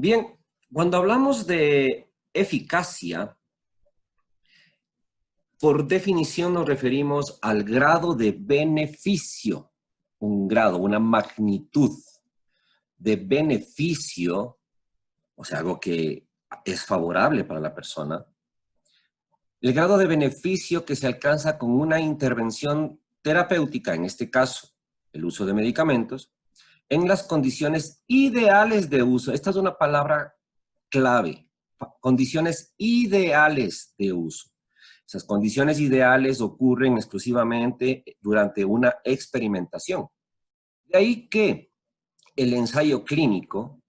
Bien, cuando hablamos de eficacia, por definición nos referimos al grado de beneficio, un grado, una magnitud de beneficio, o sea, algo que es favorable para la persona, el grado de beneficio que se alcanza con una intervención terapéutica, en este caso, el uso de medicamentos, en las condiciones ideales de uso. Esta es una palabra clave, condiciones ideales de uso. Esas condiciones ideales ocurren exclusivamente durante una experimentación. De ahí que el ensayo clínico,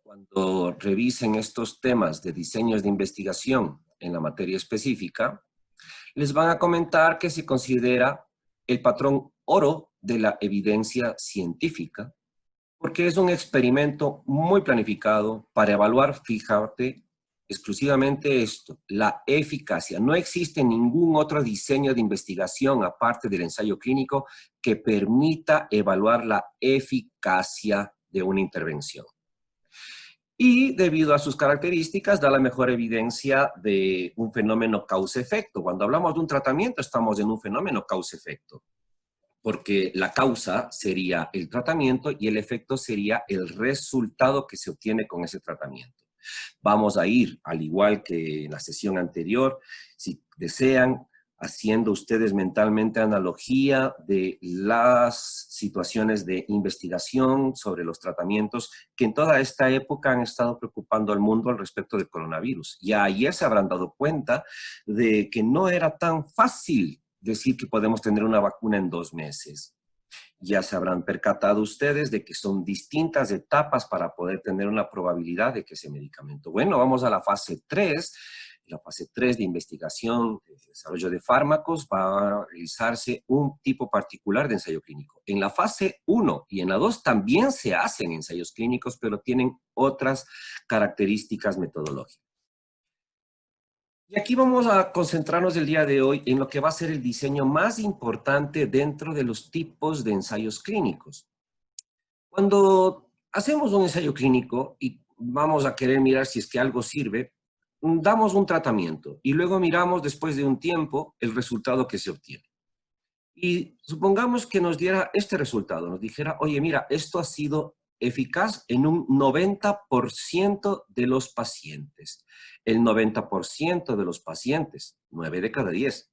cuando revisen estos temas de diseños de investigación en la materia específica, les van a comentar que se considera el patrón oro de la evidencia científica, porque es un experimento muy planificado para evaluar, fíjate, exclusivamente esto, la eficacia. No existe ningún otro diseño de investigación, aparte del ensayo clínico, que permita evaluar la eficacia de una intervención. Y debido a sus características, da la mejor evidencia de un fenómeno causa-efecto. Cuando hablamos de un tratamiento, estamos en un fenómeno causa-efecto, porque la causa sería el tratamiento y el efecto sería el resultado que se obtiene con ese tratamiento. Vamos a ir, al igual que en la sesión anterior, si desean, haciendo ustedes mentalmente analogía de las situaciones de investigación sobre los tratamientos que en toda esta época han estado preocupando al mundo al respecto del coronavirus. Ya ayer se habrán dado cuenta de que no era tan fácil decir que podemos tener una vacuna en 2 meses. Ya se habrán percatado ustedes de que son distintas etapas para poder tener una probabilidad de que ese medicamento. Bueno, vamos a la fase 3. La fase 3 de investigación, de desarrollo de fármacos, va a realizarse un tipo particular de ensayo clínico. En la fase 1 y en la 2 también se hacen ensayos clínicos, pero tienen otras características metodológicas. Y aquí vamos a concentrarnos el día de hoy en lo que va a ser el diseño más importante dentro de los tipos de ensayos clínicos. Cuando hacemos un ensayo clínico y vamos a querer mirar si es que algo sirve, damos un tratamiento y luego miramos después de un tiempo el resultado que se obtiene. Y supongamos que nos diera este resultado, nos dijera, oye, mira, esto ha sido eficaz en un 90% de los pacientes. El 90% de los pacientes, 9 de cada 10,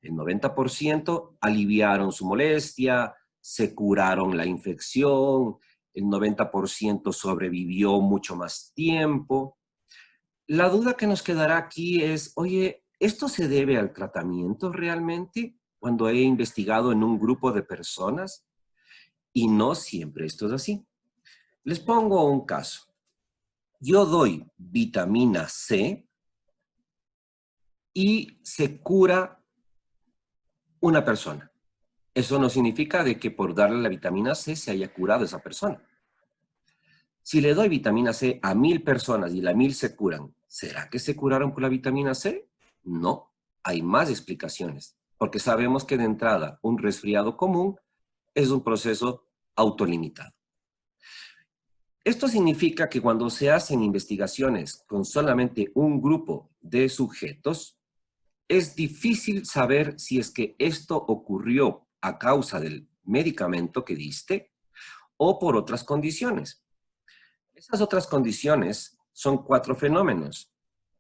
el 90% aliviaron su molestia, se curaron la infección, el 90% sobrevivió mucho más tiempo. La duda que nos quedará aquí es, oye, ¿esto se debe al tratamiento realmente? Cuando he investigado en un grupo de personas, y no siempre esto es así. Les pongo un caso. Yo doy vitamina C y se cura una persona. Eso no significa de que por darle la vitamina C se haya curado esa persona. Si le doy vitamina C a 1000 personas y las 1000 se curan, ¿será que se curaron por la vitamina C? No, hay más explicaciones, porque sabemos que de entrada un resfriado común es un proceso autolimitado. Esto significa que cuando se hacen investigaciones con solamente un grupo de sujetos, es difícil saber si es que esto ocurrió a causa del medicamento que diste o por otras condiciones. Esas otras condiciones son 4 fenómenos.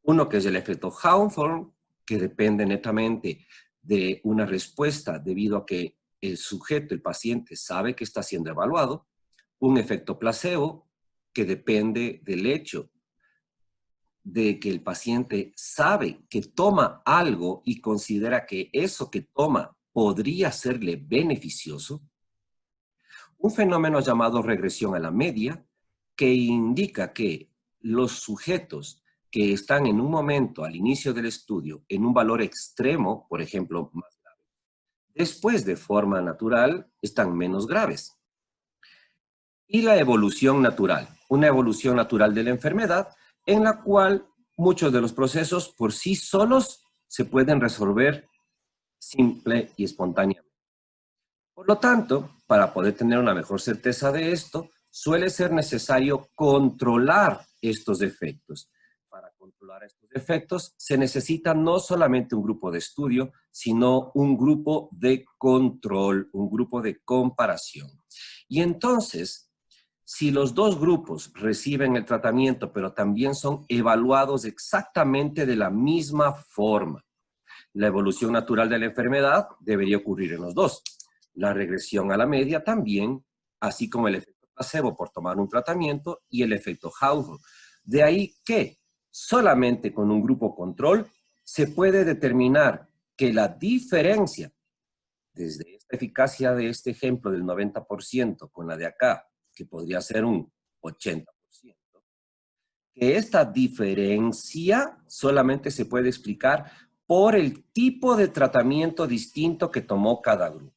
Uno que es el efecto Hawthorne, que depende netamente de una respuesta debido a que el sujeto, el paciente, sabe que está siendo evaluado. Un efecto placebo, que depende del hecho de que el paciente sabe que toma algo y considera que eso que toma podría serle beneficioso. Un fenómeno llamado regresión a la media, que indica que los sujetos que están en un momento al inicio del estudio en un valor extremo, por ejemplo, más grave, después de forma natural están menos graves. Y la evolución natural, una evolución natural de la enfermedad en la cual muchos de los procesos por sí solos se pueden resolver simple y espontáneamente. Por lo tanto, para poder tener una mejor certeza de esto, suele ser necesario controlar estos efectos. Para controlar estos efectos se necesita no solamente un grupo de estudio, sino un grupo de control, un grupo de comparación. Y entonces, si los dos grupos reciben el tratamiento, pero también son evaluados exactamente de la misma forma, la evolución natural de la enfermedad debería ocurrir en los dos. La regresión a la media también, así como el efecto placebo por tomar un tratamiento y el efecto Hawthorne. De ahí que solamente con un grupo control se puede determinar que la diferencia desde esta eficacia de este ejemplo del 90% con la de acá, que podría ser un 80%, que esta diferencia solamente se puede explicar por el tipo de tratamiento distinto que tomó cada grupo.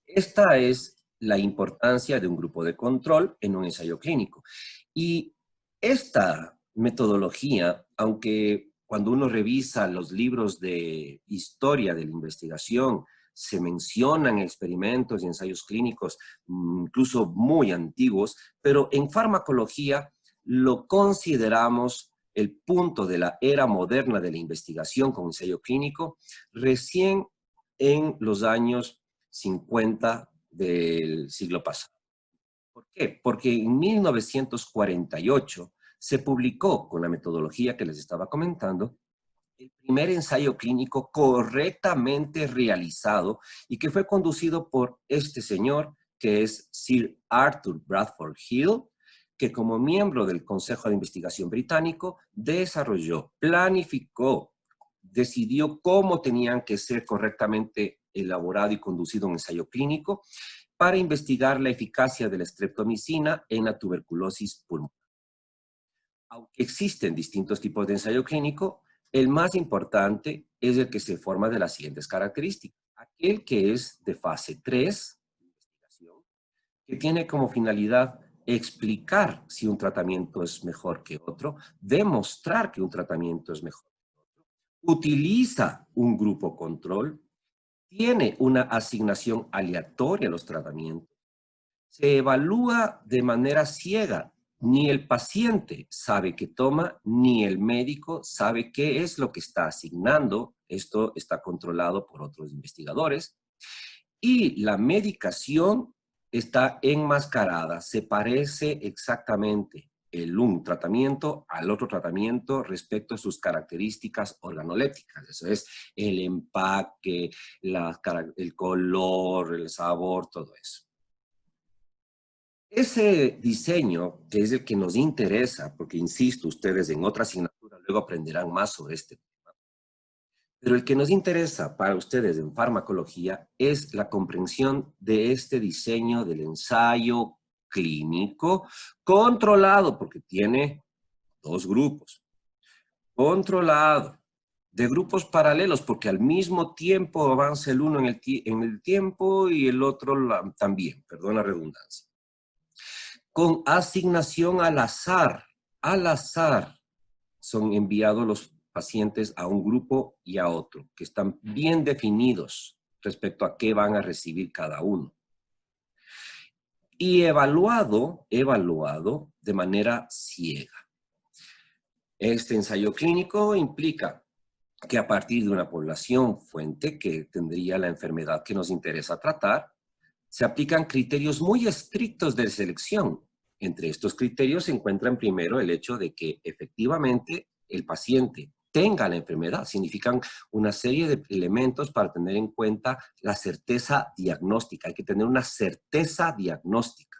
Esta es la importancia de un grupo de control en un ensayo clínico. Y esta metodología, aunque cuando uno revisa los libros de historia de la investigación, se mencionan experimentos y ensayos clínicos incluso muy antiguos, pero en farmacología lo consideramos el punto de la era moderna de la investigación con ensayo clínico recién en los años 50 del siglo pasado. ¿Por qué? Porque en 1948 se publicó, con la metodología que les estaba comentando, el primer ensayo clínico correctamente realizado y que fue conducido por este señor, que es Sir Arthur Bradford Hill, que como miembro del Consejo de Investigación británico desarrolló, planificó, decidió cómo tenían que ser correctamente elaborado y conducido un ensayo clínico para investigar la eficacia de la streptomicina en la tuberculosis pulmonar. Aunque existen distintos tipos de ensayo clínico, el más importante es el que se forma de las siguientes características. Aquel que es de fase 3, investigación, que tiene como finalidad explicar si un tratamiento es mejor que otro, demostrar que un tratamiento es mejor que otro, utiliza un grupo control, tiene una asignación aleatoria a los tratamientos, se evalúa de manera ciega. Ni el paciente sabe qué toma, ni el médico sabe qué es lo que está asignando. Esto está controlado por otros investigadores. Y la medicación está enmascarada. Se parece exactamente un tratamiento al otro tratamiento respecto a sus características organolépticas. Eso es el empaque, el color, el sabor, todo eso. Ese diseño, que es el que nos interesa, porque insisto, ustedes en otra asignatura luego aprenderán más sobre este tema, pero el que nos interesa para ustedes en farmacología es la comprensión de este diseño del ensayo clínico controlado, porque tiene dos grupos, controlado, de grupos paralelos, porque al mismo tiempo avanza el uno en el tiempo y el otro también, perdón la redundancia. Con asignación al azar son enviados los pacientes a un grupo y a otro, que están bien definidos respecto a qué van a recibir cada uno. Y evaluado de manera ciega. Este ensayo clínico implica que a partir de una población fuente que tendría la enfermedad que nos interesa tratar, se aplican criterios muy estrictos de selección. Entre estos criterios se encuentran primero el hecho de que efectivamente el paciente tenga la enfermedad. Significan una serie de elementos para tener en cuenta la certeza diagnóstica. Hay que tener una certeza diagnóstica.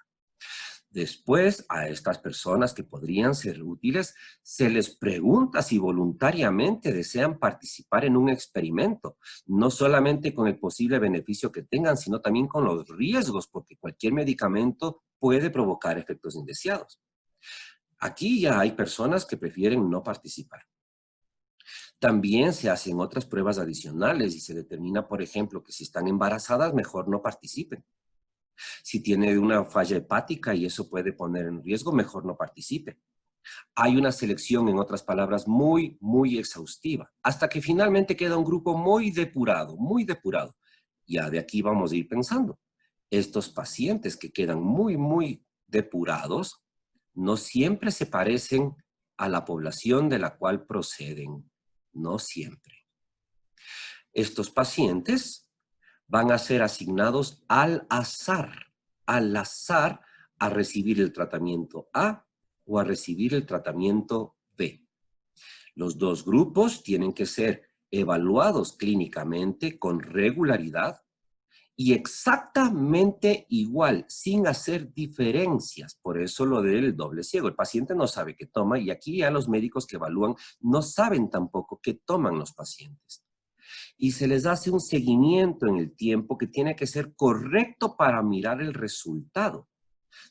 Después, a estas personas que podrían ser útiles, se les pregunta si voluntariamente desean participar en un experimento, no solamente con el posible beneficio que tengan, sino también con los riesgos, porque cualquier medicamento puede provocar efectos indeseados. Aquí ya hay personas que prefieren no participar. También se hacen otras pruebas adicionales y se determina, por ejemplo, que si están embarazadas, mejor no participen. Si tiene una falla hepática y eso puede poner en riesgo, mejor no participe. Hay una selección, en otras palabras, muy, muy exhaustiva, hasta que finalmente queda un grupo muy depurado, muy depurado. Ya de aquí vamos a ir pensando. Estos pacientes que quedan muy, muy depurados no siempre se parecen a la población de la cual proceden. No siempre. Estos pacientes van a ser asignados al azar a recibir el tratamiento A o a recibir el tratamiento B. Los dos grupos tienen que ser evaluados clínicamente con regularidad y exactamente igual, sin hacer diferencias. Por eso lo del doble ciego. El paciente no sabe qué toma y aquí ya los médicos que evalúan no saben tampoco qué toman los pacientes. Y se les hace un seguimiento en el tiempo que tiene que ser correcto para mirar el resultado.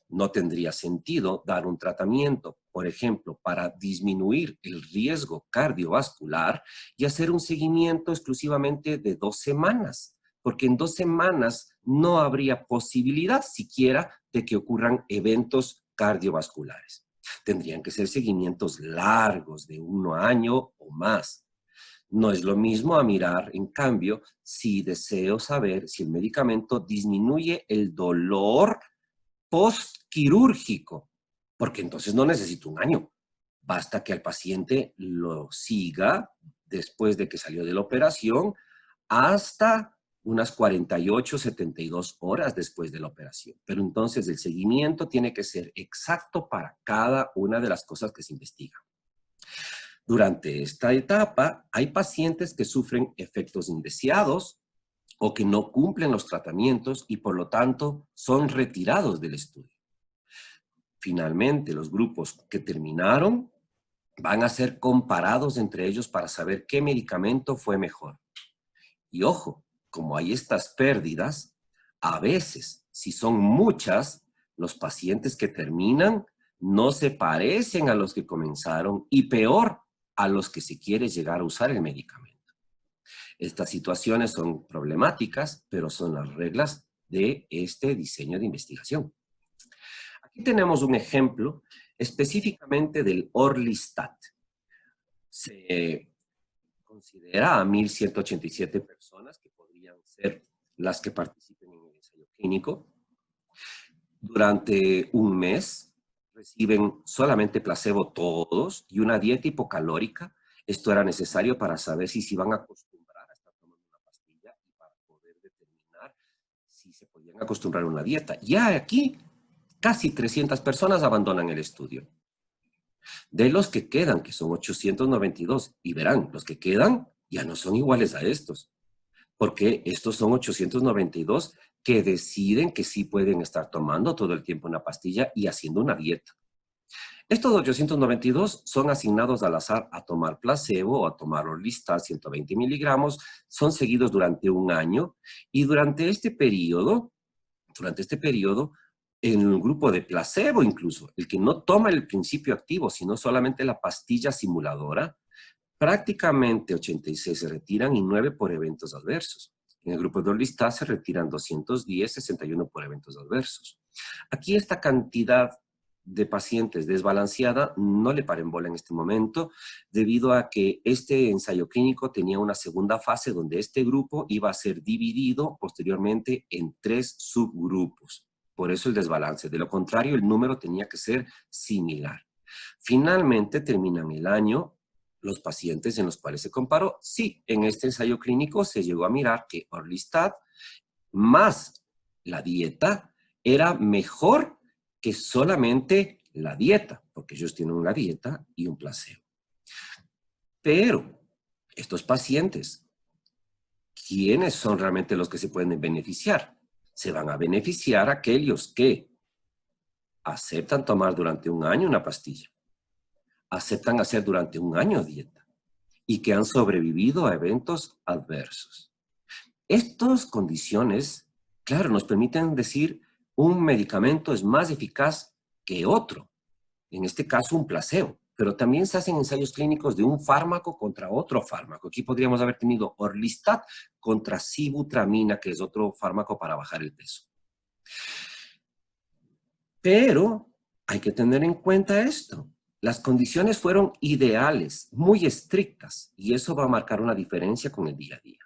No tendría sentido dar un tratamiento, por ejemplo, para disminuir el riesgo cardiovascular y hacer un seguimiento exclusivamente de 2 semanas, porque en 2 semanas no habría posibilidad siquiera de que ocurran eventos cardiovasculares. Tendrían que ser seguimientos largos, de 1 año o más. No es lo mismo a mirar, en cambio, si deseo saber si el medicamento disminuye el dolor postquirúrgico, porque entonces no necesito 1 año. Basta que al paciente lo siga después de que salió de la operación hasta unas 48, 72 horas después de la operación. Pero entonces el seguimiento tiene que ser exacto para cada una de las cosas que se investigan. Durante esta etapa hay pacientes que sufren efectos indeseados o que no cumplen los tratamientos y por lo tanto son retirados del estudio. Finalmente, los grupos que terminaron van a ser comparados entre ellos para saber qué medicamento fue mejor. Y ojo, como hay estas pérdidas, a veces, si son muchas, los pacientes que terminan no se parecen a los que comenzaron y peor, a los que se quiere llegar a usar el medicamento. Estas situaciones son problemáticas, pero son las reglas de este diseño de investigación. Aquí tenemos un ejemplo específicamente del Orlistat. Se considera a 1.187 personas que podrían ser las que participen en el ensayo clínico. Durante 1 mes reciben solamente placebo todos y una dieta hipocalórica. Esto era necesario para saber si se iban a acostumbrar a estar tomando una pastilla y para poder determinar si se podían acostumbrar a una dieta. Ya aquí casi 300 personas abandonan el estudio. De los que quedan, que son 892, y verán, los que quedan ya no son iguales a estos, porque estos son 892 que deciden que sí pueden estar tomando todo el tiempo una pastilla y haciendo una dieta. Estos 892 son asignados al azar a tomar placebo o a tomar Orlistat 120 miligramos, son seguidos durante 1 año y durante este periodo, en el grupo de placebo incluso, el que no toma el principio activo, sino solamente la pastilla simuladora, prácticamente 86 se retiran y 9 por eventos adversos. En el grupo de Orlistat se retiran 210, 61 por eventos adversos. Aquí esta cantidad de pacientes desbalanceada no le paren bola en este momento, debido a que este ensayo clínico tenía una segunda fase donde este grupo iba a ser dividido posteriormente en 3 subgrupos. Por eso el desbalance. De lo contrario, el número tenía que ser similar. Finalmente terminan el año los pacientes en los cuales se comparó. Sí, en este ensayo clínico se llegó a mirar que Orlistat más la dieta era mejor que solamente la dieta, porque ellos tienen una dieta y un placebo. Pero estos pacientes, ¿quiénes son realmente los que se pueden beneficiar? Se van a beneficiar aquellos que aceptan tomar durante 1 año una pastilla, aceptan hacer durante 1 año dieta y que han sobrevivido a eventos adversos. Estas condiciones, claro, nos permiten decir un medicamento es más eficaz que otro, en este caso un placebo, pero también se hacen ensayos clínicos de un fármaco contra otro fármaco. Aquí podríamos haber tenido Orlistat contra sibutramina, que es otro fármaco para bajar el peso. Pero hay que tener en cuenta esto. Las condiciones fueron ideales, muy estrictas, y eso va a marcar una diferencia con el día a día.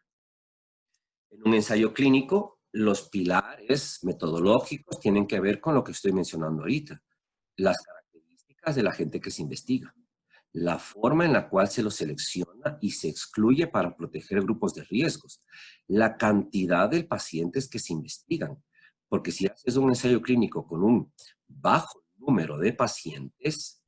En un ensayo clínico, los pilares metodológicos tienen que ver con lo que estoy mencionando ahorita. Las características de la gente que se investiga, la forma en la cual se los selecciona y se excluye para proteger grupos de riesgos, la cantidad de pacientes que se investigan. Porque si haces un ensayo clínico con un bajo número de pacientes,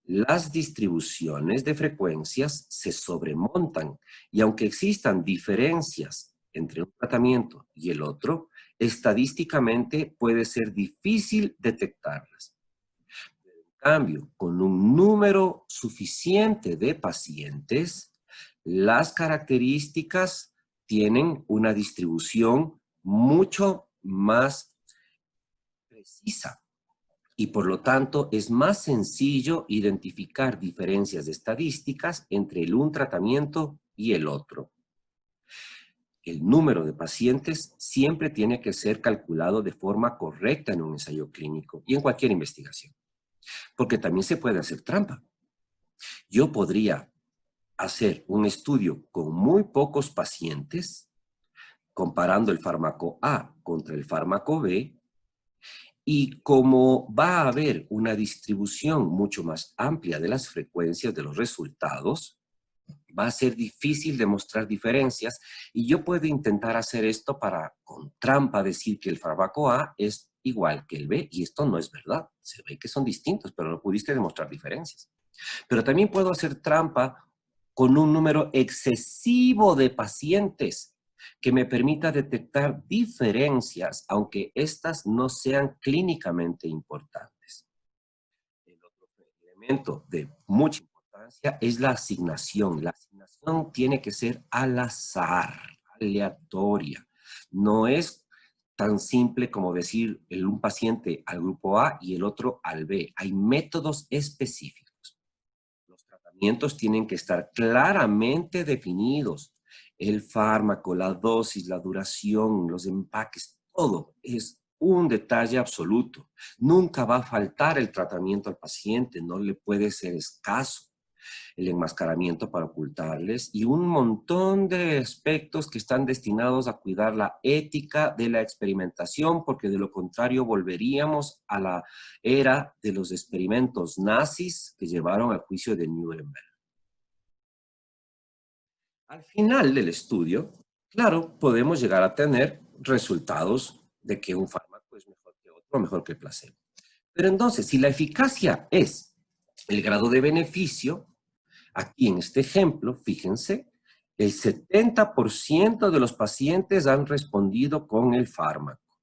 las distribuciones de frecuencias se sobremontan y aunque existan diferencias entre un tratamiento y el otro, estadísticamente puede ser difícil detectarlas. En cambio, con un número suficiente de pacientes, las características tienen una distribución mucho más precisa. Y por lo tanto es más sencillo identificar diferencias estadísticas entre un tratamiento y el otro. El número de pacientes siempre tiene que ser calculado de forma correcta en un ensayo clínico y en cualquier investigación, porque también se puede hacer trampa. Yo podría hacer un estudio con muy pocos pacientes, comparando el fármaco A contra el fármaco B, y como va a haber una distribución mucho más amplia de las frecuencias de los resultados, va a ser difícil demostrar diferencias y yo puedo intentar hacer esto para, con trampa, decir que el fármaco A es igual que el B y esto no es verdad. Se ve que son distintos, pero no pudiste demostrar diferencias. Pero también puedo hacer trampa con un número excesivo de pacientes que me permita detectar diferencias, aunque éstas no sean clínicamente importantes. El otro elemento de mucha importancia es la asignación. La asignación tiene que ser al azar, aleatoria. No es tan simple como decir un paciente al grupo A y el otro al B. Hay métodos específicos. Los tratamientos tienen que estar claramente definidos. El fármaco, la dosis, la duración, los empaques, todo es un detalle absoluto. Nunca va a faltar el tratamiento al paciente, no le puede ser escaso el enmascaramiento para ocultarles y un montón de aspectos que están destinados a cuidar la ética de la experimentación, porque de lo contrario volveríamos a la era de los experimentos nazis que llevaron al juicio de Nuremberg. Al final del estudio, claro, podemos llegar a tener resultados de que un fármaco es mejor que otro, mejor que el placebo. Pero entonces, si la eficacia es el grado de beneficio, aquí en este ejemplo, fíjense, el 70% de los pacientes han respondido con el fármaco.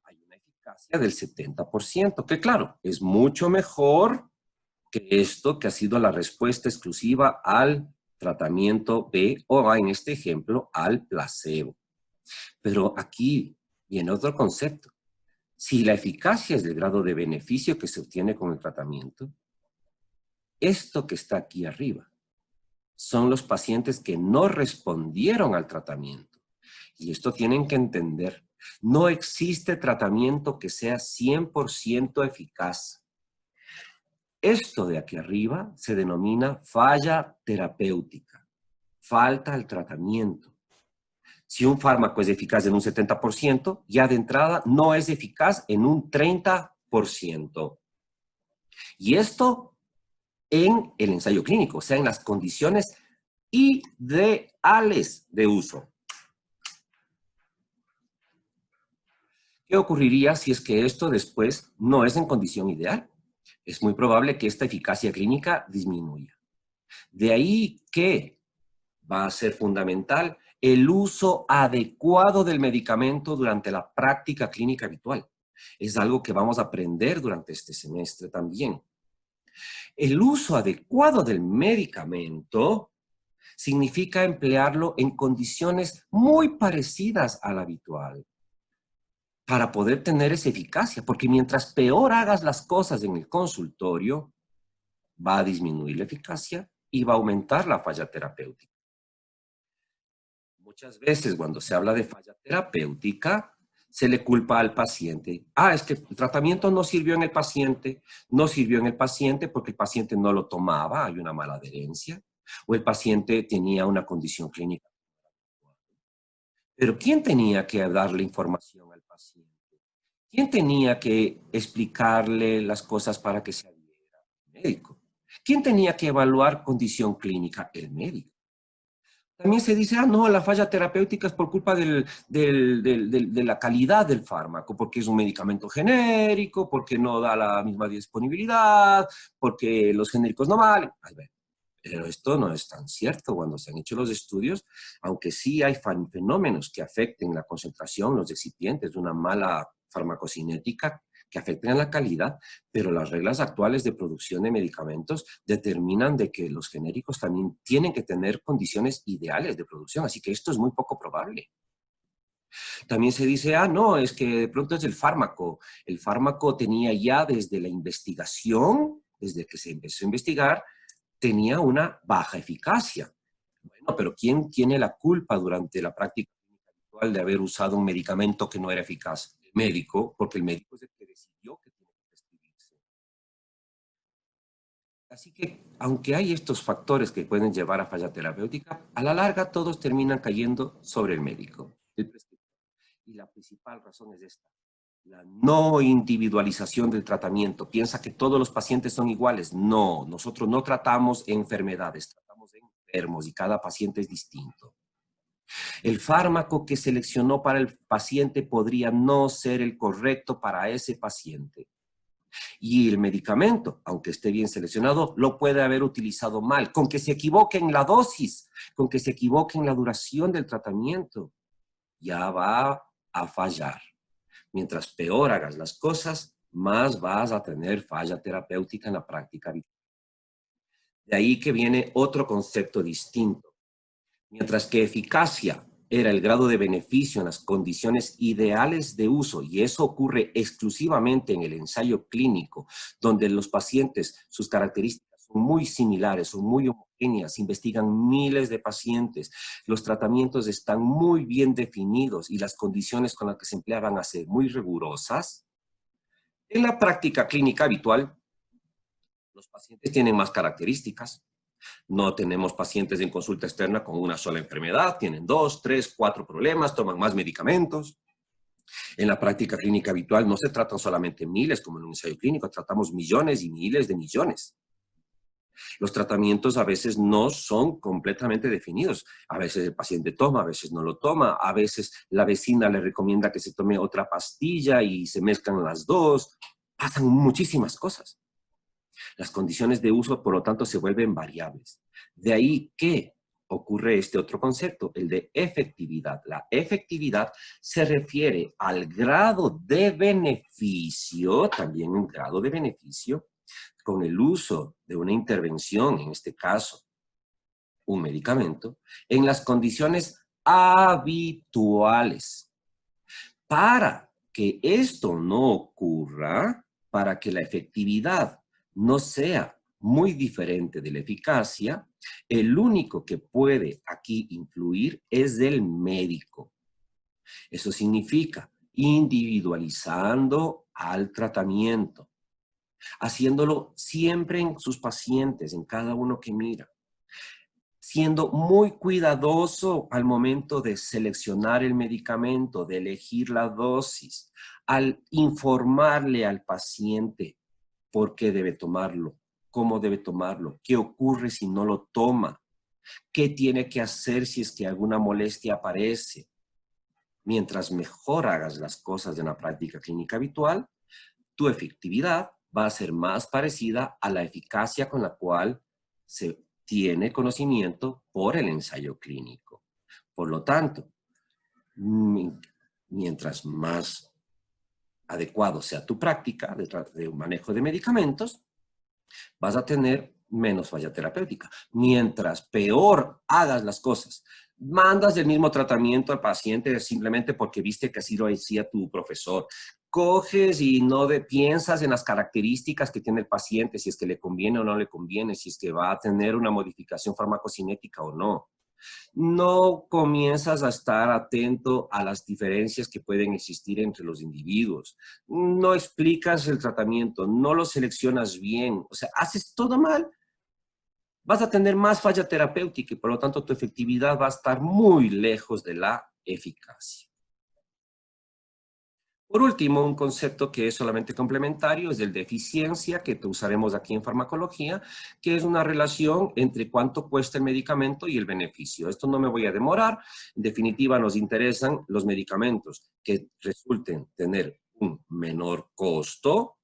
Hay una eficacia del 70%, que claro, es mucho mejor que esto que ha sido la respuesta exclusiva al tratamiento B o en este ejemplo al placebo. Pero aquí viene otro concepto. Si la eficacia es el grado de beneficio que se obtiene con el tratamiento, esto que está aquí arriba son los pacientes que no respondieron al tratamiento. Y esto tienen que entender. No existe tratamiento que sea 100% eficaz. Esto de aquí arriba se denomina falla terapéutica. Falta el tratamiento. Si un fármaco es eficaz en un 70%, ya de entrada no es eficaz en un 30%. Y esto en el ensayo clínico, o sea, en las condiciones ideales de uso. ¿Qué ocurriría si es que esto después no es en condición ideal? Es muy probable que esta eficacia clínica disminuya. De ahí que va a ser fundamental el uso adecuado del medicamento durante la práctica clínica habitual. Es algo que vamos a aprender durante este semestre también. El uso adecuado del medicamento significa emplearlo en condiciones muy parecidas a la habitual para poder tener esa eficacia, porque mientras peor hagas las cosas en el consultorio, va a disminuir la eficacia y va a aumentar la falla terapéutica. Muchas veces cuando se habla de falla terapéutica, se le culpa al paciente. Es que el tratamiento no sirvió en el paciente, no sirvió en el paciente porque el paciente no lo tomaba, hay una mala adherencia, o el paciente tenía una condición clínica. Pero ¿quién tenía que darle información al paciente? ¿Quién tenía que explicarle las cosas para que se adhiera? El médico. ¿Quién tenía que evaluar condición clínica? El médico. También se dice, no, la falla terapéutica es por culpa de la calidad del fármaco, porque es un medicamento genérico, porque no da la misma disponibilidad, porque los genéricos no valen. A ver, pero esto no es tan cierto. Cuando se han hecho los estudios, aunque sí hay fenómenos que afecten la concentración, los excipientes, una mala farmacocinética que afecten a la calidad, pero las reglas actuales de producción de medicamentos determinan de que los genéricos también tienen que tener condiciones ideales de producción, así que esto es muy poco probable. También se dice, no, es que de pronto es el fármaco. El fármaco tenía ya desde la investigación, desde que se empezó a investigar, tenía una baja eficacia. Bueno, pero ¿quién tiene la culpa durante la práctica habitual de haber usado un medicamento que no era eficaz? El médico, porque el médico es el que decidió que tiene que prescribirse. Así que, aunque hay estos factores que pueden llevar a falla terapéutica, a la larga todos terminan cayendo sobre el médico, el prescriptor. Y la principal razón es esta: la no individualización del tratamiento. Piensa que todos los pacientes son iguales. No, nosotros no tratamos enfermedades, tratamos enfermos y cada paciente es distinto. El fármaco que seleccionó para el paciente podría no ser el correcto para ese paciente. Y el medicamento, aunque esté bien seleccionado, lo puede haber utilizado mal, con que se equivoque en la dosis, con que se equivoque en la duración del tratamiento, ya va a fallar. Mientras peor hagas las cosas, más vas a tener falla terapéutica en la práctica habitual. De ahí que viene otro concepto distinto. Mientras que eficacia era el grado de beneficio en las condiciones ideales de uso, y eso ocurre exclusivamente en el ensayo clínico, donde los pacientes, sus características son muy similares, son muy homogéneas, investigan miles de pacientes, los tratamientos están muy bien definidos y las condiciones con las que se emplean van a ser muy rigurosas. En la práctica clínica habitual, los pacientes tienen más características. No tenemos pacientes en consulta externa con una sola enfermedad, tienen 2, 3, 4 problemas, toman más medicamentos. En la práctica clínica habitual no se tratan solamente miles como en un ensayo clínico, tratamos millones y miles de millones. Los tratamientos a veces no son completamente definidos. A veces el paciente toma, a veces no lo toma, a veces la vecina le recomienda que se tome otra pastilla y se mezclan las dos. Pasan muchísimas cosas. Las condiciones de uso, por lo tanto, se vuelven variables. De ahí que ocurre este otro concepto, el de efectividad. La efectividad se refiere al grado de beneficio, también un grado de beneficio, con el uso de una intervención, en este caso, un medicamento, en las condiciones habituales. Para que esto no ocurra, para que la efectividad no sea muy diferente de la eficacia, el único que puede aquí influir es el médico. Eso significa individualizando al tratamiento, haciéndolo siempre en sus pacientes, en cada uno que mira, siendo muy cuidadoso al momento de seleccionar el medicamento, de elegir la dosis, al informarle al paciente por qué debe tomarlo, cómo debe tomarlo, qué ocurre si no lo toma, qué tiene que hacer si es que alguna molestia aparece. Mientras mejor hagas las cosas de una práctica clínica habitual, tu efectividad va a ser más parecida a la eficacia con la cual se tiene conocimiento por el ensayo clínico. Por lo tanto, mientras más adecuado sea tu práctica de manejo de medicamentos, vas a tener menos falla terapéutica. Mientras peor hagas las cosas, mandas el mismo tratamiento al paciente simplemente porque viste que así lo decía tu profesor. Coges y no piensas en las características que tiene el paciente, si es que le conviene o no le conviene, si es que va a tener una modificación farmacocinética o no. No comienzas a estar atento a las diferencias que pueden existir entre los individuos. No explicas el tratamiento, no lo seleccionas bien, o sea, haces todo mal. Vas a tener más falla terapéutica y por lo tanto tu efectividad va a estar muy lejos de la eficacia. Por último, un concepto que es solamente complementario es el de eficiencia, que usaremos aquí en farmacología, que es una relación entre cuánto cuesta el medicamento y el beneficio. Esto no me voy a demorar. En definitiva, nos interesan los medicamentos que resulten tener un menor costo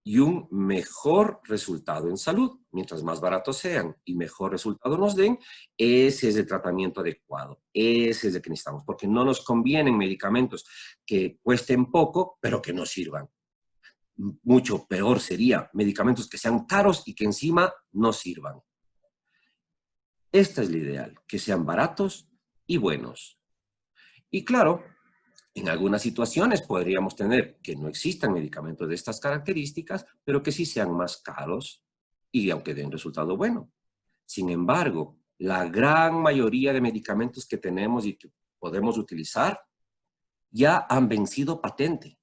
y un mejor resultado en salud. Mientras más baratos sean y mejor resultado nos den, ese es el tratamiento adecuado. Ese es el que necesitamos, porque no nos convienen medicamentos que cuesten poco, pero que no sirvan. Mucho peor sería medicamentos que sean caros y que encima no sirvan. Esta es la ideal, que sean baratos y buenos. Y claro, en algunas situaciones podríamos tener que no existan medicamentos de estas características, pero que sí sean más caros y aunque den resultado bueno. Sin embargo, la gran mayoría de medicamentos que tenemos y que podemos utilizar ya han vencido patente.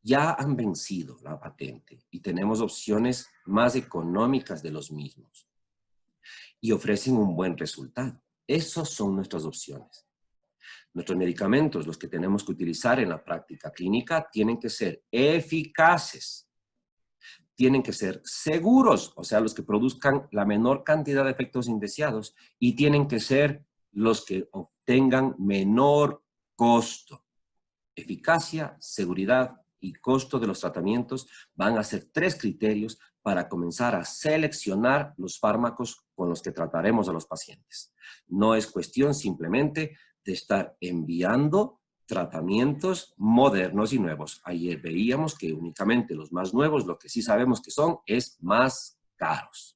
Ya han vencido la patente y tenemos opciones más económicas de los mismos y ofrecen un buen resultado. Esas son nuestras opciones. Nuestros medicamentos, los que tenemos que utilizar en la práctica clínica, tienen que ser eficaces, tienen que ser seguros, o sea, los que produzcan la menor cantidad de efectos indeseados, y tienen que ser los que obtengan menor costo. Eficacia, seguridad y costo de los tratamientos van a ser 3 criterios para comenzar a seleccionar los fármacos con los que trataremos a los pacientes. No es cuestión simplemente de estar enviando tratamientos modernos y nuevos. Ayer veíamos que únicamente los más nuevos, lo que sí sabemos que son, es más caros.